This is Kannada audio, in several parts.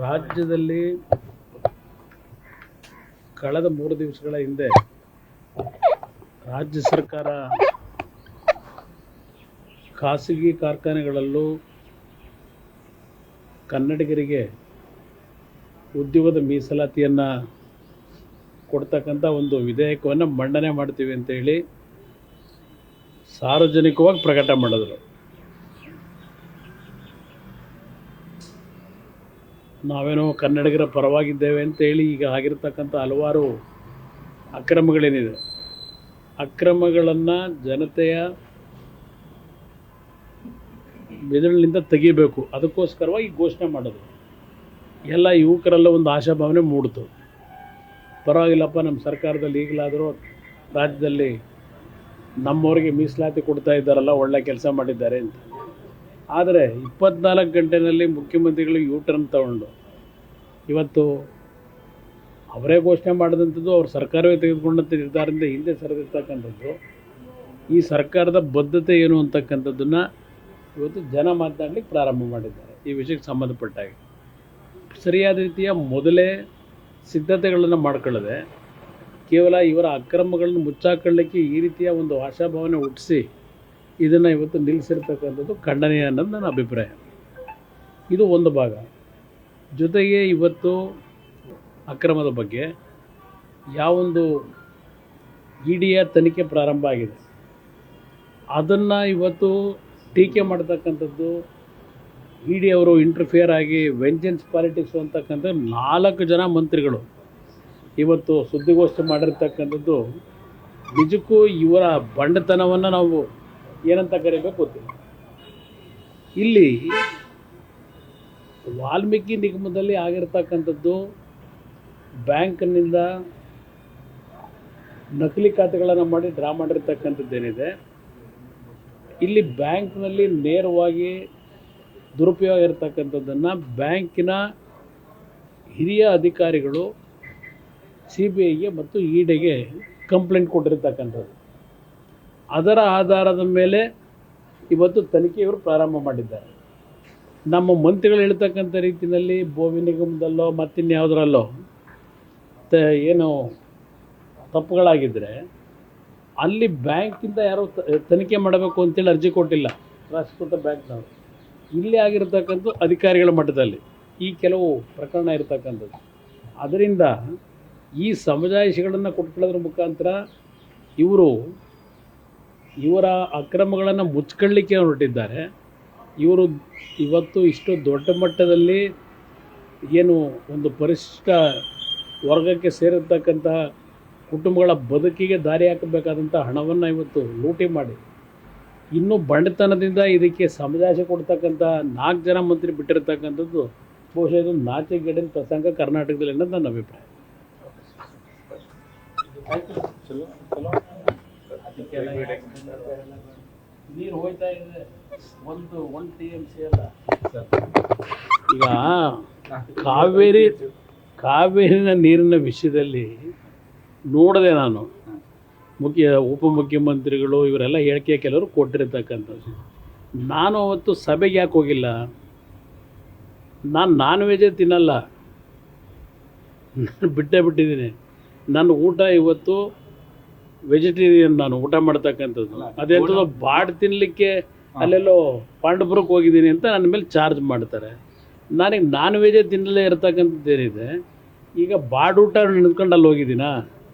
ರಾಜ್ಯದಲ್ಲಿ ಕಳೆದ 3 ದಿವಸಗಳ ಹಿಂದೆ ರಾಜ್ಯ ಸರ್ಕಾರ ಖಾಸಗಿ ಕಾರ್ಖಾನೆಗಳಲ್ಲೂ ಕನ್ನಡಿಗರಿಗೆ ಉದ್ಯೋಗದ ಮೀಸಲಾತಿಯನ್ನು ಕೊಡ್ತಕ್ಕಂಥ ಒಂದು ವಿಧೇಯಕವನ್ನು ಮಂಡನೆ ಮಾಡ್ತೀವಿ ಅಂತೇಳಿ ಸಾರ್ವಜನಿಕವಾಗಿ ಪ್ರಕಟ ಮಾಡಿದ್ರು. ನಾವೇನೋ ಕನ್ನಡಿಗರ ಪರವಾಗಿದ್ದೇವೆ ಅಂತೇಳಿ ಈಗ ಆಗಿರ್ತಕ್ಕಂಥ ಹಲವಾರು ಅಕ್ರಮಗಳೇನಿದೆ, ಅಕ್ರಮಗಳನ್ನು ಜನತೆಯ ಬೆದರಿನಿಂದ ತೆಗಿಬೇಕು, ಅದಕ್ಕೋಸ್ಕರವಾಗಿ ಘೋಷಣೆ ಮಾಡಿದ್ರು. ಎಲ್ಲ ಯುವಕರೆಲ್ಲ ಒಂದು ಆಶಾಭಾವನೆ ಮೂಡಿತು. ಪರವಾಗಿಲ್ಲಪ್ಪ, ನಮ್ಮ ಸರ್ಕಾರದಲ್ಲಿ ಈಗಲಾದರೂ ರಾಜ್ಯದಲ್ಲಿ ನಮ್ಮವರಿಗೆ ಮೀಸಲಾತಿ ಕೊಡ್ತಾ ಇದ್ದಾರಲ್ಲ, ಒಳ್ಳೆ ಕೆಲಸ ಮಾಡಿದ್ದಾರೆ ಅಂತ. ಆದರೆ 24 ಗಂಟೆಯಲ್ಲಿ ಮುಖ್ಯಮಂತ್ರಿಗಳು ಯೂಟರ್ನ್ ತಗೊಂಡು ಇವತ್ತು ಅವರೇ ಘೋಷಣೆ ಮಾಡಿದಂಥದ್ದು, ಅವ್ರ ಸರ್ಕಾರವೇ ತೆಗೆದುಕೊಂಡಂಥ ನಿರ್ಧಾರದಿಂದ ಹಿಂದೆ ಸರಿದಿರ್ತಕ್ಕಂಥದ್ದು, ಈ ಸರ್ಕಾರದ ಬದ್ಧತೆ ಏನು ಅಂತಕ್ಕಂಥದ್ದನ್ನು ಇವತ್ತು ಜನ ಮಾತನಾಡಲಿಕ್ಕೆ ಪ್ರಾರಂಭ ಮಾಡಿದ್ದಾರೆ. ಈ ವಿಷಯಕ್ಕೆ ಸಂಬಂಧಪಟ್ಟಾಗೆ ಸರಿಯಾದ ರೀತಿಯ ಮೊದಲೇ ಸಿದ್ಧತೆಗಳನ್ನು ಮಾಡ್ಕೊಳ್ಳದೆ ಕೇವಲ ಇವರ ಅಕ್ರಮಗಳನ್ನು ಮುಚ್ಚಾಕೊಳ್ಳಲಿಕ್ಕೆ ಈ ರೀತಿಯ ಒಂದು ಆಶಾಭಾವನೆ ಹುಟ್ಟಿಸಿ ಇದನ್ನು ಇವತ್ತು ನಿಲ್ಲಿಸಿರ್ತಕ್ಕಂಥದ್ದು ಖಂಡನೀಯ ಅನ್ನೋದು ನನ್ನ ಅಭಿಪ್ರಾಯ. ಇದು ಒಂದು ಭಾಗ. ಜೊತೆಗೆ ಇವತ್ತು ಅಕ್ರಮದ ಬಗ್ಗೆ ಯಾವೊಂದು ಇಡಿಯ ತನಿಖೆ ಪ್ರಾರಂಭ ಆಗಿದೆ, ಅದನ್ನು ಇವತ್ತು ಟೀಕೆ ಮಾಡ್ತಕ್ಕಂಥದ್ದು, ಇಡಿ ಅವರು ಇಂಟರ್ಫಿಯರ್ ಆಗಿ ವೆಂಜನ್ಸ್ ಪಾಲಿಟಿಕ್ಸ್ ಅಂತಕ್ಕಂಥ 4 ಜನ ಮಂತ್ರಿಗಳು ಇವತ್ತು ಸುದ್ದಿಗೋಷ್ಠಿ ಮಾಡಿರ್ತಕ್ಕಂಥದ್ದು ನಿಜಕ್ಕೂ ಇವರ ಬಂಡತನವನ್ನು ನಾವು ಏನಂತ ಕರಿಬೇಕು ಗೊತ್ತಿಲ್ಲ. ಇಲ್ಲಿ ವಾಲ್ಮೀಕಿ ನಿಗಮದಲ್ಲಿ ಆಗಿರ್ತಕ್ಕಂಥದ್ದು ಬ್ಯಾಂಕ್ನಿಂದ ನಕಲಿ ಖಾತೆಗಳನ್ನು ಮಾಡಿ ಡ್ರಾ ಮಾಡಿರ್ತಕ್ಕಂಥದ್ದೇನಿದೆ, ಇಲ್ಲಿ ಬ್ಯಾಂಕ್ನಲ್ಲಿ ನೇರವಾಗಿ ದುರುಪಯೋಗ ಇರತಕ್ಕಂಥದ್ದನ್ನು ಬ್ಯಾಂಕಿನ ಹಿರಿಯ ಅಧಿಕಾರಿಗಳು CBIಗೆ ಮತ್ತು ಇಡಿಗೆ ಕಂಪ್ಲೇಂಟ್ ಕೊಟ್ಟಿರ್ತಕ್ಕಂಥದ್ದು. ಅದರ ಆಧಾರದ ಮೇಲೆ ಇವತ್ತು ತನಿಖೆಯವರು ಪ್ರಾರಂಭ ಮಾಡಿದ್ದಾರೆ. ನಮ್ಮ ಮಂತ್ರಿಗಳು ಹೇಳ್ತಕ್ಕಂಥ ರೀತಿಯಲ್ಲಿ ಭೂಮಿ ನಿಗಮದಲ್ಲೋ ಮತ್ತಿನ್ಯಾವುದರಲ್ಲೋ ಏನು ತಪ್ಪುಗಳಾಗಿದ್ದರೆ ಅಲ್ಲಿ ಬ್ಯಾಂಕಿಂದ ಯಾರೋ ತನಿಖೆ ಮಾಡಬೇಕು ಅಂತೇಳಿ ಅರ್ಜಿ ಕೊಟ್ಟಿಲ್ಲ ರಾಷ್ಟ್ರೀಕೃತ ಬ್ಯಾಂಕ್ನವರು. ಇಲ್ಲಿ ಆಗಿರ್ತಕ್ಕಂಥ ಅಧಿಕಾರಿಗಳ ಮಟ್ಟದಲ್ಲಿ ಈ ಕೆಲವು ಪ್ರಕರಣ ಇರತಕ್ಕಂಥದ್ದು. ಅದರಿಂದ ಈ ಸಮಜಾಯಿಷಿಗಳನ್ನು ಕೊಟ್ಕೊಳ್ಳೋದ್ರ ಮುಖಾಂತರ ಇವರ ಅಕ್ರಮಗಳನ್ನು ಮುಚ್ಕೊಳ್ಳಿಕ್ಕೆ ಹೊರಟಿದ್ದಾರೆ. ಇವರು ಇವತ್ತು ಇಷ್ಟು ದೊಡ್ಡ ಮಟ್ಟದಲ್ಲಿ ಏನು ಒಂದು ಪರಿಶಿಷ್ಟ ವರ್ಗಕ್ಕೆ ಸೇರಿರ್ತಕ್ಕಂಥ ಕುಟುಂಬಗಳ ಬದುಕಿಗೆ ದಾರಿ ಹಾಕಬೇಕಾದಂಥ ಹಣವನ್ನು ಇವತ್ತು ಲೂಟಿ ಮಾಡಿ ಇನ್ನೂ ಬಂಡತನದಿಂದ ಇದಕ್ಕೆ ಸಮಜಾಯಿಷಿ ಕೊಡ್ತಕ್ಕಂಥ 4 ಜನ ಮಂತ್ರಿ ಬಿಟ್ಟಿರ್ತಕ್ಕಂಥದ್ದು ಬಹುಶಃ ಇದು ನಾಚಿಕೆಗೇಡಿನ ಪ್ರಸಂಗ ಕರ್ನಾಟಕದಲ್ಲಿ ಅನ್ನೋದು ನನ್ನ ಅಭಿಪ್ರಾಯ. ನೀರು ಹೋಯ್ತಾ ಇದೆ, ಒಂದು TMC ಅಲ್ಲ. ಈಗ ಕಾವೇರಿನ ನೀರಿನ ವಿಷಯದಲ್ಲಿ ನೋಡಿದೆ ನಾನು, ಉಪಮುಖ್ಯಮಂತ್ರಿಗಳು ಇವರೆಲ್ಲ ಹೇಳಿಕೆ ಕೆಲವರು ಕೊಟ್ಟಿರ್ತಕ್ಕಂಥದ್ದು. ನಾನು ಅವತ್ತು ಸಭೆಗೆ ಯಾಕೆ ಹೋಗಿಲ್ಲ? ನಾನು ನಾನ್ ವೆಜೇ ತಿನ್ನಲ್ಲ, ನಾನು ಬಿಟ್ಟಿದ್ದೀನಿ. ನನ್ನ ಊಟ ಇವತ್ತು ವೆಜಿಟೇರಿಯನ್, ನಾನು ಊಟ ಮಾಡ್ತಕ್ಕಂಥದ್ದು. ಅದೆಂಥದ್ದು ಬಾಡ್ ತಿನ್ನಲಿಕ್ಕೆ ಅಲ್ಲೆಲ್ಲೋ ಪಾಂಡಪುರಕ್ಕೆ ಹೋಗಿದ್ದೀನಿ ಅಂತ ನನ್ನ ಮೇಲೆ ಚಾರ್ಜ್ ಮಾಡ್ತಾರೆ. ನನಗೆ ನಾನ್ ವೆಜೇ ತಿನ್ನಲೇ ಇರತಕ್ಕಂಥದ್ದೇನಿದೆ, ಈಗ ಬಾಡೂಟ ನಿಂತ್ಕೊಂಡು ಅಲ್ಲಿ ಹೋಗಿದ್ದೀನಾ?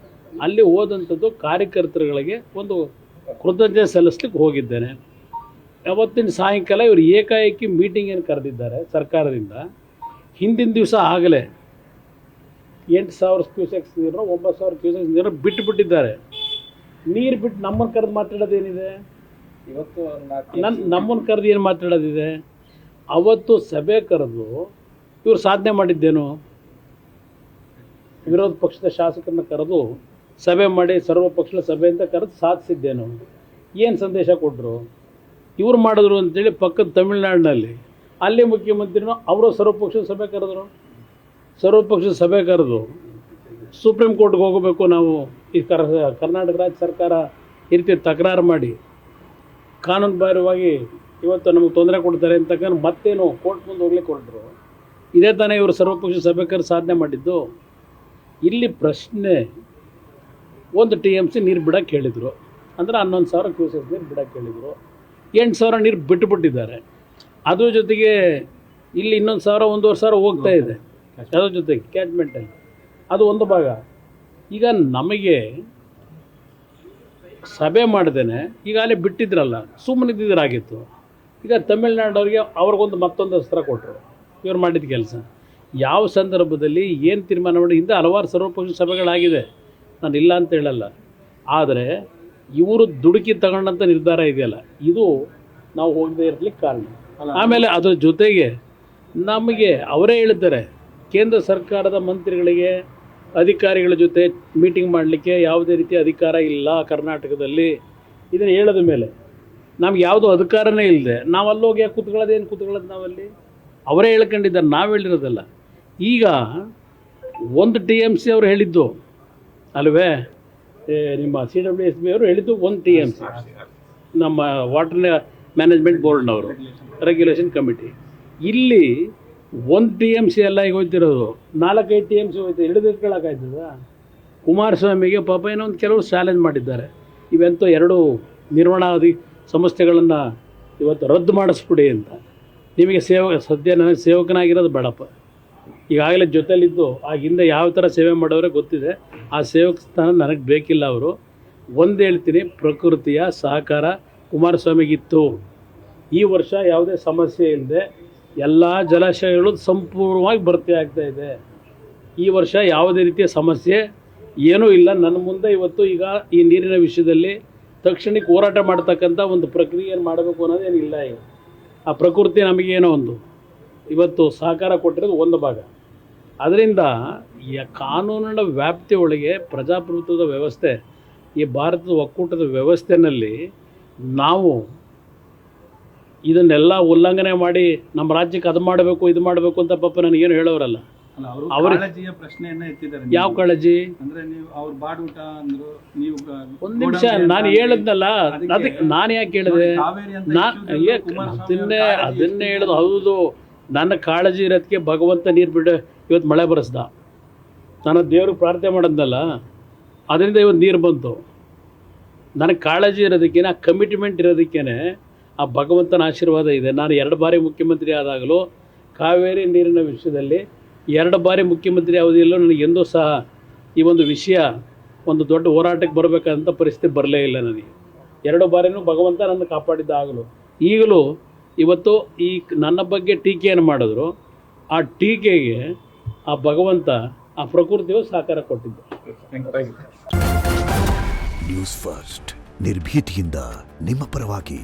ಅಲ್ಲಿ ಹೋದಂಥದ್ದು ಕಾರ್ಯಕರ್ತರುಗಳಿಗೆ ಒಂದು ಕೃತಜ್ಞತೆ ಸಲ್ಲಿಸ್ಲಿಕ್ಕೆ ಹೋಗಿದ್ದೇನೆ. ಅವತ್ತಿನ ಸಾಯಂಕಾಲ ಇವರು ಏಕಾಏಕಿ ಮೀಟಿಂಗನ್ನು ಕರೆದಿದ್ದಾರೆ ಸರ್ಕಾರದಿಂದ. ಹಿಂದಿನ ದಿವಸ ಆಗಲೇ 8,000 ಕ್ಯೂಸೆಕ್ಸ್ ನೀರು 9,000 ಕ್ಯೂಸೆಕ್ಸ್ ನೀರು ಬಿಟ್ಟಿದ್ದಾರೆ. ನೀರು ಬಿಟ್ಟು ನಮ್ಮನ್ನು ಕರೆದು ಮಾತಾಡೋದೇನಿದೆ? ಇವತ್ತು ನಮ್ಮನ್ನು ಕರೆದು ಏನು ಮಾತಾಡೋದಿದೆ? ಅವತ್ತು ಸಭೆ ಕರೆದು ಇವರು ಸಾಧನೆ ಮಾಡಿದ್ದೇನು? ವಿರೋಧ ಪಕ್ಷದ ಶಾಸಕರನ್ನ ಕರೆದು ಸಭೆ ಮಾಡಿ ಸರ್ವಪಕ್ಷದ ಸಭೆ ಅಂತ ಕರೆದು ಸಾಧಿಸಿದ್ದೇನು? ಏನು ಸಂದೇಶ ಕೊಟ್ಟರು? ಇವ್ರು ಮಾಡಿದ್ರು ಅಂತೇಳಿ ಪಕ್ಕದ ತಮಿಳ್ನಾಡಿನಲ್ಲಿ ಅಲ್ಲಿ ಮುಖ್ಯಮಂತ್ರಿನೂ ಅವರು ಸರ್ವಪಕ್ಷದ ಸಭೆ ಕರೆದ್ರು. ಸರ್ವಪಕ್ಷದ ಸಭೆ ಕರೆದು ಸುಪ್ರೀಂ ಕೋರ್ಟ್ಗೆ ಹೋಗಬೇಕು ನಾವು, ಈ ಕರ್ನಾಟಕ ರಾಜ್ಯ ಸರ್ಕಾರ ಈ ರೀತಿ ತಕರಾರು ಮಾಡಿ ಕಾನೂನು ಬಾಹಿರವಾಗಿ ಇವತ್ತು ನಮಗೆ ತೊಂದರೆ ಕೊಡ್ತಾರೆ ಅಂತಕ್ಕಂಥ ಮತ್ತೇನು ಕೋರ್ಟ್ ಮುಂದೆ ಹೋಗ್ಲಿಕ್ಕೆ ಹೊರಟರು. ಇದೇ ತಾನೇ ಇವರು ಸರ್ವಪಕ್ಷ ಸಭೆಕರು ಸಾಧನೆ ಮಾಡಿದ್ದು. ಇಲ್ಲಿ ಪ್ರಶ್ನೆ, ಒಂದು TMC ನೀರು ಬಿಡೋಕ್ಕೆ ಹೇಳಿದರು, ಅಂದರೆ 11,000 ಕ್ಯೂಸೆಕ್ ನೀರು ಬಿಡೋಕ್ಕೆ ಹೇಳಿದರು. 8,000 ನೀರು ಬಿಟ್ಟುಬಿಟ್ಟಿದ್ದಾರೆ. ಅದ್ರ ಜೊತೆಗೆ ಇಲ್ಲಿ ಇನ್ನೊಂದು 1,000-1,500 ಹೋಗ್ತಾ ಇದೆ ಅದ್ರ ಜೊತೆಗೆ ಕ್ಯಾಚ್ಮೆಂಟಲ್ಲಿ. ಅದು ಒಂದು ಭಾಗ. ಈಗ ನಮಗೆ ಸಭೆ ಮಾಡ್ದೇನೆ ಈಗಾಗಲೇ ಬಿಟ್ಟಿದ್ರಲ್ಲ, ಸುಮ್ಮನಿದ್ದಿದ್ರಾಗಿತ್ತು. ಈಗ ತಮಿಳ್ನಾಡವ್ರಿಗೆ ಅವ್ರಿಗೊಂದು ಮತ್ತೊಂದು ಅಸ್ತ್ರ ಕೊಟ್ಟರು ಇವ್ರು ಮಾಡಿದ ಕೆಲಸ. ಯಾವ ಸಂದರ್ಭದಲ್ಲಿ ಏನು ತೀರ್ಮಾನ ಮಾಡಿ, ಹಿಂದೆ ಹಲವಾರು ಸರ್ವಪಕ್ಷ ಸಭೆಗಳಾಗಿದೆ, ನಾನು ಇಲ್ಲ ಅಂತ ಹೇಳಲ್ಲ. ಆದರೆ ಇವರು ದುಡುಕಿ ತಗೊಂಡಂಥ ನಿರ್ಧಾರ ಇದೆಯಲ್ಲ, ಇದು ನಾವು ಹೋಗದೇ ಇರಲಿಕ್ಕೆ ಕಾರಣ. ಆಮೇಲೆ ಅದರ ಜೊತೆಗೆ ನಮಗೆ ಅವರೇ ಹೇಳಿದ್ದಾರೆ, ಕೇಂದ್ರ ಸರ್ಕಾರದ ಮಂತ್ರಿಗಳಿಗೆ ಅಧಿಕಾರಿಗಳ ಜೊತೆ ಮೀಟಿಂಗ್ ಮಾಡಲಿಕ್ಕೆ ಯಾವುದೇ ರೀತಿಯ ಅಧಿಕಾರ ಇಲ್ಲ ಕರ್ನಾಟಕದಲ್ಲಿ. ಇದನ್ನು ಹೇಳೋದ ಮೇಲೆ ನಮ್ಗೆ ಯಾವುದೂ ಅಧಿಕಾರನೇ ಇಲ್ಲದೆ ನಾವು ಅಲ್ಲೋಗಿ ಯಾಕೆ ಕೂತ್ಕೊಳ್ಳೋದೇನು ಕೂತ್ಕೊಳ್ಳೋದು? ನಾವಲ್ಲಿ ಅವರೇ ಹೇಳ್ಕೊಂಡಿದ್ದಾರೆ, ನಾವು ಹೇಳಿರೋದಲ್ಲ. ಈಗ ಒಂದು TMC ಅವರು ಹೇಳಿದ್ದು ಅಲ್ವೇ, ನಿಮ್ಮ CWSB ಅವರು ಹೇಳಿದ್ದು ಒಂದು TMC, ನಮ್ಮ ವಾಟರ್ ಮ್ಯಾನೇಜ್ಮೆಂಟ್ ಬೋರ್ಡ್ನವರು, ರೆಗ್ಯುಲೇಷನ್ ಕಮಿಟಿ. ಇಲ್ಲಿ ಒಂದು TMC ಎಲ್ಲ ಈಗ ಹೋಗ್ತಿರೋದು, 4-5 TMC ಹೋಯ್ತು. ಹಿಡಿದಿಟ್ಕೊಳ್ಳೋಕ್ಕಾಯ್ತದ? ಕುಮಾರಸ್ವಾಮಿಗೆ ಪಾಪ ಏನೋ ಒಂದು ಕೆಲವರು ಚಾಲೆಂಜ್ ಮಾಡಿದ್ದಾರೆ, ಇವೆಂತೂ 2 ನಿರ್ವಹಣಾಧಿ ಸಂಸ್ಥೆಗಳನ್ನು ಇವತ್ತು ರದ್ದು ಮಾಡಿಸ್ಬಿಡಿ ಅಂತ. ನಿಮಗೆ ಸದ್ಯ ನನಗೆ ಸೇವಕನಾಗಿರೋದು ಬೇಡಪ್ಪ. ಈಗಾಗಲೇ ಜೊತೆಲಿದ್ದು ಆ ಹಿಂದೆ ಯಾವ ಥರ ಸೇವೆ ಮಾಡೋರೇ ಗೊತ್ತಿದೆ. ಆ ಸೇವಕ ಸ್ಥಾನ ನನಗೆ ಬೇಕಿಲ್ಲ. ಅವರು ಒಂದು ಹೇಳ್ತೀನಿ, ಪ್ರಕೃತಿಯ ಸಹಕಾರ ಕುಮಾರಸ್ವಾಮಿಗಿತ್ತು. ಈ ವರ್ಷ ಯಾವುದೇ ಸಮಸ್ಯೆ ಇಲ್ಲದೆ ಎಲ್ಲ ಜಲಾಶಯಗಳು ಸಂಪೂರ್ಣವಾಗಿ ಭರ್ತಿ ಆಗ್ತಾ ಇದೆ. ಈ ವರ್ಷ ಯಾವುದೇ ರೀತಿಯ ಸಮಸ್ಯೆ ಏನೂ ಇಲ್ಲ. ನನ್ನ ಮುಂದೆ ಇವತ್ತು ಈಗ ಈ ನೀರಿನ ವಿಷಯದಲ್ಲಿ ತಕ್ಷಣಕ್ಕೆ ಹೋರಾಟ ಮಾಡ್ತಕ್ಕಂಥ ಒಂದು ಪ್ರಕ್ರಿಯೆಯನ್ನು ಮಾಡಬೇಕು ಅನ್ನೋದೇನಿಲ್ಲ. ಈಗ ಆ ಪ್ರಕೃತಿ ನಮಗೇನೋ ಒಂದು ಇವತ್ತು ಸಹಕಾರ ಕೊಟ್ಟಿರೋದು ಒಂದು ಭಾಗ. ಅದರಿಂದ ಕಾನೂನಿನ ವ್ಯಾಪ್ತಿ ಒಳಗೆ ಪ್ರಜಾಪ್ರಭುತ್ವದ ವ್ಯವಸ್ಥೆ, ಈ ಭಾರತದ ಒಕ್ಕೂಟದ ವ್ಯವಸ್ಥೆಯಲ್ಲಿ ನಾವು ಇದನ್ನೆಲ್ಲ ಉಲ್ಲಂಘನೆ ಮಾಡಿ ನಮ್ಮ ರಾಜ್ಯಕ್ಕೆ ಅದು ಮಾಡಬೇಕು ಇದು ಮಾಡಬೇಕು ಅಂತ ಪಾಪ ನನಗೇನು ಹೇಳೋರಲ್ಲ. ಅವ್ರ ಪ್ರಶ್ನೆಯನ್ನ ಎತ್ತಿದ್ದಾರೆ. ಯಾವ ಕಾಳಜಿ? ಅಂದ್ರೆ ನೀವು ಅವ್ರ ಬಾಡೂಟ ಅಂದ್ರು, ನೀವು ಒಂದು ನಿಮಿಷ ನಾನು ಹೇಳಿದ್ನಲ್ಲ, ಅದಕ್ಕೆ ನಾನು ಯಾಕೆ ಹೇಳಿದೆ? ಅದನ್ನೇ ಹೇಳೋದು. ಹೌದು, ನನ್ನ ಕಾಳಜಿ ಇರೋದಕ್ಕೆ ಭಗವಂತ ನೀರು ಬಿಟ್ಟು ಇವತ್ತು ಮಳೆ ಬರೆಸ್ದ. ನಾನು ದೇವ್ರಿಗೆ ಪ್ರಾರ್ಥನೆ ಮಾಡೋದಲ್ಲ, ಅದರಿಂದ ಇವತ್ತು ನೀರು ಬಂತು. ನನಗೆ ಕಾಳಜಿ ಇರೋದಕ್ಕೇನೆ, ಆ ಕಮಿಟ್ಮೆಂಟ್ ಇರೋದಕ್ಕೇನೆ ಆ ಭಗವಂತನ ಆಶೀರ್ವಾದ ಇದೆ. ನಾನು 2 ಬಾರಿ ಮುಖ್ಯಮಂತ್ರಿ ಆದಾಗಲೂ ಕಾವೇರಿ ನೀರಿನ ವಿಷಯದಲ್ಲಿ 2 ಬಾರಿ ಮುಖ್ಯಮಂತ್ರಿ ಅವಧಿಯಲ್ಲೂ ನನಗೆ ಎಂದೂ ಸಹ ಈ ಒಂದು ವಿಷಯ ಒಂದು ದೊಡ್ಡ ಹೋರಾಟಕ್ಕೆ ಬರಬೇಕಂತ ಪರಿಸ್ಥಿತಿ ಬರಲೇ ಇಲ್ಲ ನನಗೆ. 2 ಬಾರಿನೂ ಭಗವಂತ ನನ್ನ ಕಾಪಾಡಿದ್ದ. ಈಗಲೂ ಇವತ್ತು ಈ ನನ್ನ ಬಗ್ಗೆ ಟೀಕೆಯನ್ನು ಮಾಡಿದ್ರು, ಆ ಟೀಕೆಗೆ ಆ ಭಗವಂತ, ಆ ಪ್ರಕೃತಿಯು ಸಹಕಾರ ಕೊಟ್ಟಿದ್ದ. ನ್ಯೂಸ್ ಫಸ್ಟ್, ನಿರ್ಭೀತಿಯಿಂದ ನಿಮ್ಮ ಪರವಾಗಿ.